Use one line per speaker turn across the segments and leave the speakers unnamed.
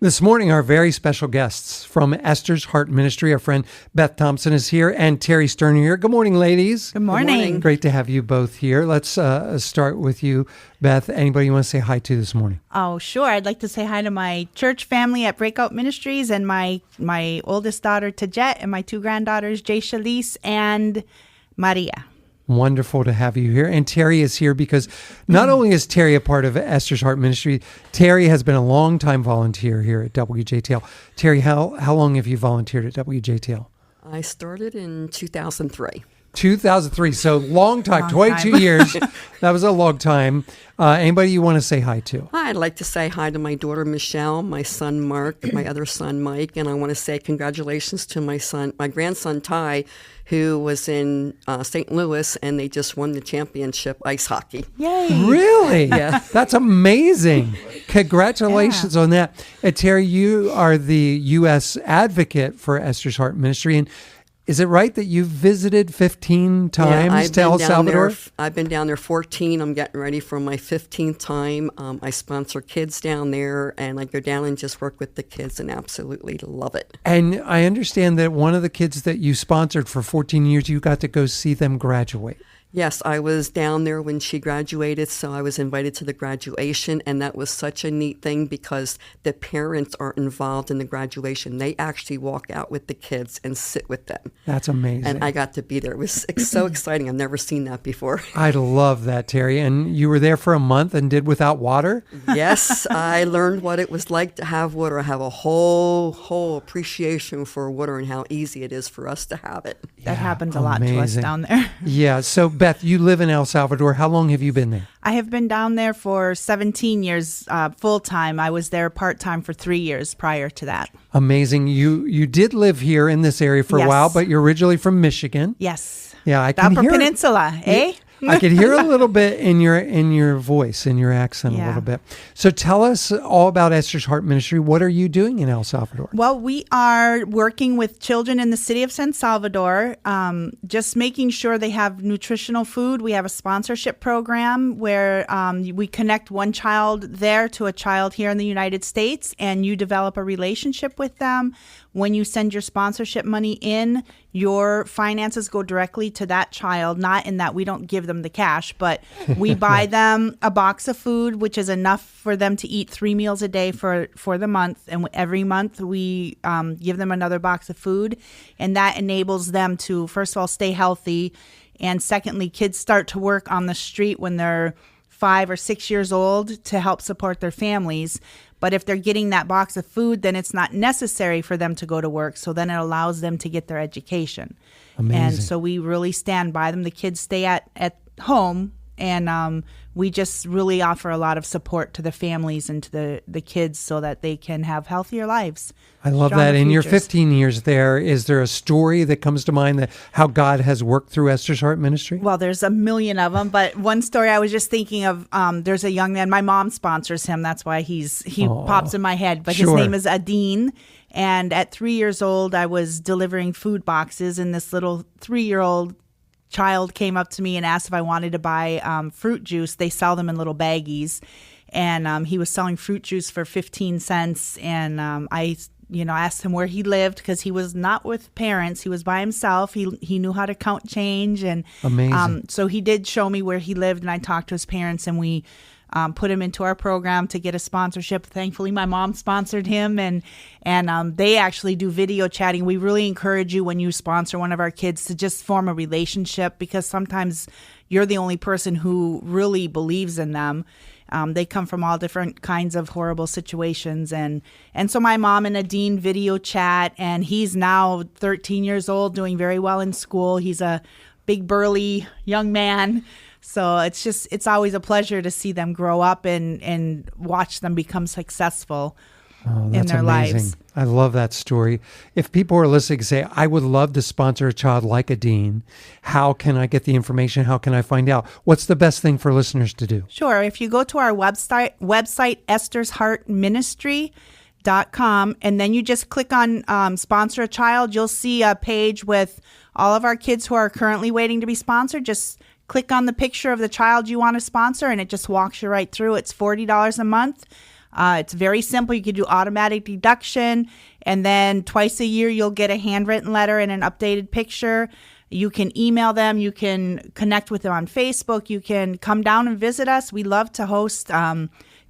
This morning, our very special guests from Esther's Heart Ministry, our friend Beth Thomson is here and Terry Stern here. Good morning, ladies.
Good morning.
Great to have you both here. Let's start with you, Beth. Anybody you want to say hi to this morning?
Oh, sure. I'd like to say hi to my church family at Breakout Ministries and my oldest daughter, Tajet, and my two granddaughters, Jay Shalise and Maria.
Wonderful to have you here. And Terry is here because not only is Terry a part of Esther's Heart Ministry, Terry has been a long-time volunteer here at WJTL. Terry, how long have you volunteered at WJTL?
I started in 2003.
2003, so long time, 22 years. That was a long time. Anybody you want to say hi to?
I'd like to say hi to my daughter, Michelle, my son, Mark, my other son, Mike, and I want to say congratulations to my grandson, Ty, who was in St. Louis, and they just won the championship ice hockey.
Yay.
Really?
Yeah.
That's amazing. Congratulations on that. Terry, you are the U.S. advocate for Esther's Heart Ministry, and is it right that you've visited 15 times to El Salvador?
I've been down there 14. I'm getting ready for my 15th time. I sponsor kids down there, and I go down and just work with the kids and absolutely love it.
And I understand that one of the kids that you sponsored for 14 years, you got to go see them graduate.
Yes, I was down there when she graduated, so I was invited to the graduation, and that was such a neat thing because the parents are involved in the graduation. They actually walk out with the kids and sit with them.
That's amazing.
And I got to be there. It was so exciting. I've never seen that before.
I love that, Terry. And you were there for a month and did without water?
Yes, I learned what it was like to have water. I have a whole appreciation for water and how easy it is for us to have it.
That happens a lot to us down there.
Yeah, so Beth, you live in El Salvador. How long have you been there?
I have been down there for 17 years full-time. I was there part-time for 3 years prior to that.
Amazing. You did live here in this area for a while, but you're originally from Michigan.
Yes.
Yeah, I can hear
Peninsula, eh?
I could hear a little bit in your voice, in your accent a little bit. So tell us all about Esther's Heart Ministry. What are you doing in El Salvador?
Well, we are working with children in the city of San Salvador, just making sure they have nutritional food. We have a sponsorship program where we connect one child there to a child here in the United States, and you develop a relationship with them. When you send your sponsorship money in, your finances go directly to that child, not in that we don't give them the cash, but we buy them a box of food, which is enough for them to eat 3 meals a day for the month. And every month we give them another box of food. And that enables them to, first of all, stay healthy. And secondly, kids start to work on the street when they're 5 or 6 years old to help support their families. But if they're getting that box of food, then it's not necessary for them to go to work. So then it allows them to get their education.
Amazing.
And so we really stand by them. The kids stay at home, and we just really offer a lot of support to the families and to the kids so that they can have healthier lives.
I love that. In your 15 years there, is there a story that comes to mind that how God has worked through Esther's Heart Ministry?
Well, there's a million of them, but one story I was just thinking of, there's a young man, my mom sponsors him, that's why he pops in my head, but his name is Adine, and at 3 years old, I was delivering food boxes, and this little 3-year-old child came up to me and asked if I wanted to buy fruit juice. They sell them in little baggies, and he was selling fruit juice for 15 cents, and I asked him where he lived because he was not with parents. He was by himself. He knew how to count change. And
amazing.
So he did show me where he lived, and I talked to his parents, and we put him into our program to get a sponsorship. Thankfully, my mom sponsored him, and they actually do video chatting. We really encourage you when you sponsor one of our kids to just form a relationship, because sometimes you're the only person who really believes in them. They come from all different kinds of horrible situations. And so my mom and Adine video chat, and he's now 13 years old, doing very well in school. He's a big, burly young man. So it's always a pleasure to see them grow up and watch them become successful in their lives.
I love that story. If people are listening and say, I would love to sponsor a child like Adine, how can I get the information? How can I find out? What's the best thing for listeners to do?
Sure. If you go to our website Esther'sHeartMinistry.com, and then you just click on sponsor a child, you'll see a page with all of our kids who are currently waiting to be sponsored. Just click on the picture of the child you want to sponsor, and it just walks you right through. It's $40 a month. It's very simple. You can do automatic deduction, and then twice a year you'll get a handwritten letter and an updated picture. You can email them. You can connect with them on Facebook. You can come down and visit us. We love to host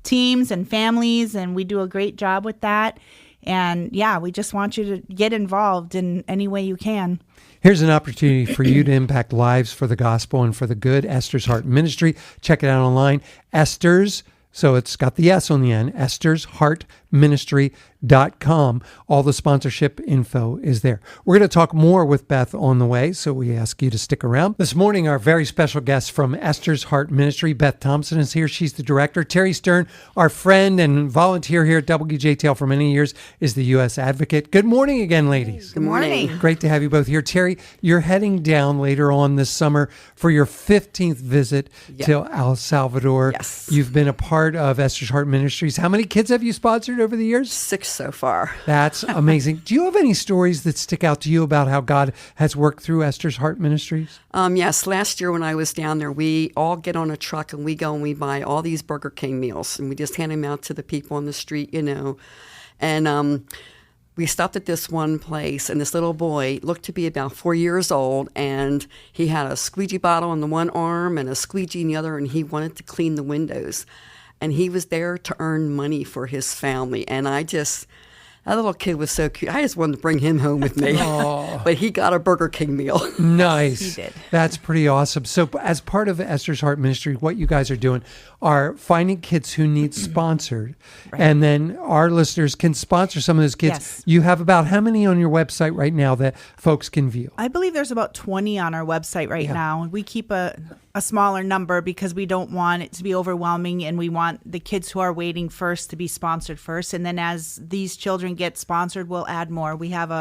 teams and families, and we do a great job with that. And yeah, we just want you to get involved in any way you can.
Here's an opportunity for you to impact lives for the gospel and for the good. Esther's Heart Ministry. Check it out online. Esther's, so it's got the S on the end, Esther'sHeartMinistry.com. All the sponsorship info is there. We're going to talk more with Beth on the way, so we ask you to stick around. This morning, our very special guest from Esther's Heart Ministry, Beth Thomson, is here. She's the director. Terry Stern, our friend and volunteer here at WJTL for many years, is the U.S. Advocate. Good morning again, ladies.
Good morning.
Great to have you both here. Terry, you're heading down later on this summer for your 15th visit to El Salvador.
Yes.
You've been a part of Esther's Heart Ministries. How many kids have you sponsored over the years?
6 so far.
That's amazing. Do you have any stories that stick out to you about how God has worked through Esther's Heart Ministries?
Yes, last year when I was down there, we all get on a truck and we go and we buy all these Burger King meals, and we just hand them out to the people on the street, And we stopped at this one place, and this little boy looked to be about 4 years old, and he had a squeegee bottle in the one arm and a squeegee in the other, and he wanted to clean the windows. And he was there to earn money for his family. And that little kid was so cute. I just wanted to bring him home with me. But he got a Burger King meal.
Nice.
He did.
That's pretty awesome. So as part of Esther's Heart Ministry, what you guys are doing are finding kids who need sponsored.
Right.
And then our listeners can sponsor some of those kids.
Yes.
You have about how many on your website right now that folks can view?
I believe there's about 20 on our website right now. We keep a smaller number because we don't want it to be overwhelming, and we want the kids who are waiting first to be sponsored first. And then as these children get sponsored, we'll add more. We have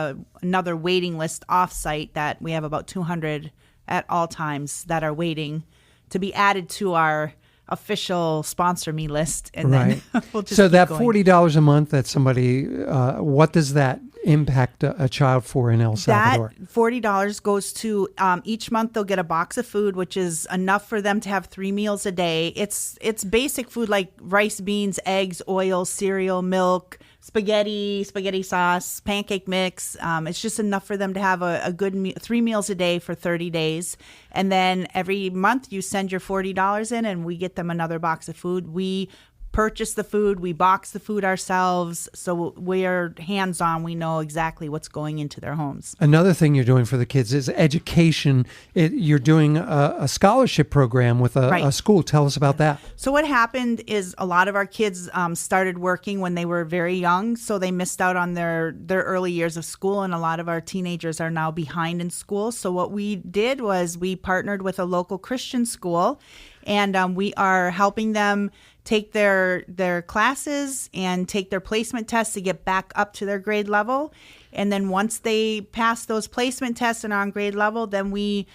another waiting list off-site that we have about 200 at all times that are waiting to be added to our official sponsor me list. And
Right.
then we'll just
So
keep
that
going.
$40 a month that somebody, what does that impact a child for in El Salvador?
That $40 goes to each month they'll get a box of food, which is enough for them to have 3 meals a day. It's basic food like rice, beans, eggs, oil, cereal, milk, spaghetti sauce, pancake mix. It's just enough for them to have a good 3 meals a day for 30 days. And then every month you send your $40 in and we get them another box of food. We purchase the food, we box the food ourselves, so we're hands-on. We know exactly what's going into their homes.
Another thing you're doing for the kids is education. You're doing a scholarship program with a school. Tell us about that.
So what happened is a lot of our kids started working when they were very young, so they missed out on their early years of school, and a lot of our teenagers are now behind in school. So what we did was we partnered with a local Christian school, and we are helping them take their classes and take their placement tests to get back up to their grade level. And then once they pass those placement tests and are on grade level, then we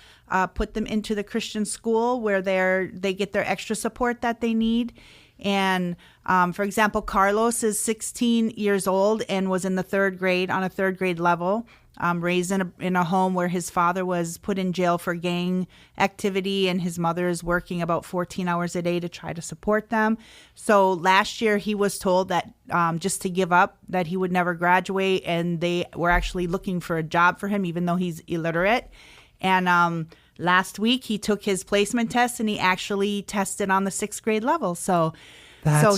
put them into the Christian school where they get their extra support that they need. And for example, Carlos is 16 years old and was in the 3rd grade on a 3rd grade level. Raised in a home where his father was put in jail for gang activity, and his mother is working about 14 hours a day to try to support them. So last year he was told that just to give up, that he would never graduate, and they were actually looking for a job for him even though he's illiterate. And last week he took his placement test and he actually tested on the 6th grade level. So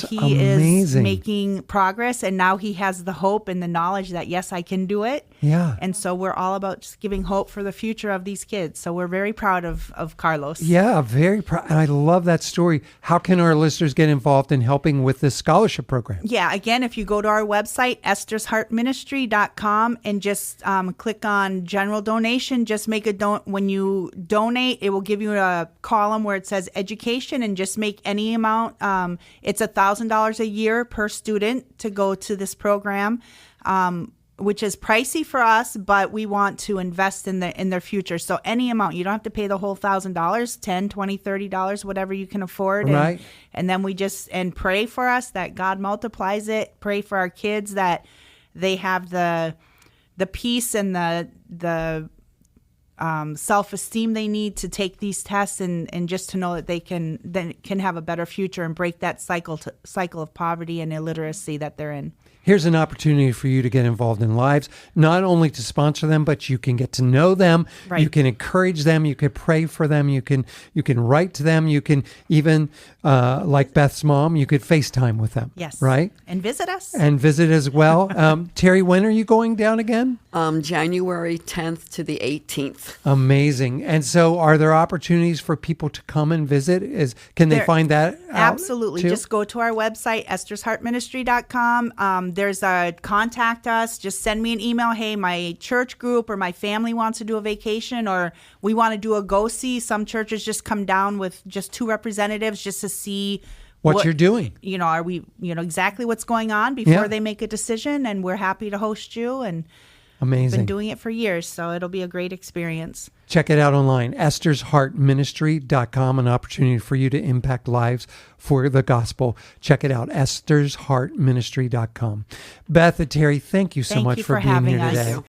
he is making progress, and now he has the hope and the knowledge that, yes, I can do it.
Yeah.
And so we're all about just giving hope for the future of these kids. So we're very proud of Carlos.
Yeah, very proud. And I love that story. How can our listeners get involved in helping with this scholarship program?
Yeah, again, if you go to our website, Esther'sHeartMinistry.com, and just click on general donation, just make when you donate, it will give you a column where it says education, and just make any amount. It's $1,000 a year per student to go to this program, which is pricey for us, but we want to invest in their future. So any amount, you don't have to pay the whole $1,000, $10, $20, $30, whatever you can afford.
Right.
And then we and pray for us that God multiplies it. Pray for our kids that they have the peace and the self-esteem they need to take these tests, and just to know that they can have a better future and break that cycle of poverty and illiteracy that they're in.
Here's an opportunity for you to get involved in lives, not only to sponsor them, but you can get to know them.
Right.
You can encourage them. You can pray for them. You can write to them. You can even, like Beth's mom, you could FaceTime with them.
Yes.
Right?
And visit us.
And visit as well. Terry, when are you going down again?
January 10th to the 18th.
Amazing. And so are there opportunities for people to come and visit? Can they find that out
Absolutely.
too?
Just go to our website, estersheartministry.com. There's a contact us. Just send me an email. Hey, my church group or my family wants to do a vacation, or we want to do a go-see. Some churches just come down with just 2 representatives just to see
what you're doing.
Are we, exactly what's going on before they make a decision, and we're happy to host you. And
amazing.
we've been doing it for years, so it'll be a great experience.
Check it out online, Esther'sHeartMinistry.com, an opportunity for you to impact lives for the gospel. Check it out, Esther'sHeartMinistry.com. Beth and Terry, thank you so much for being here today.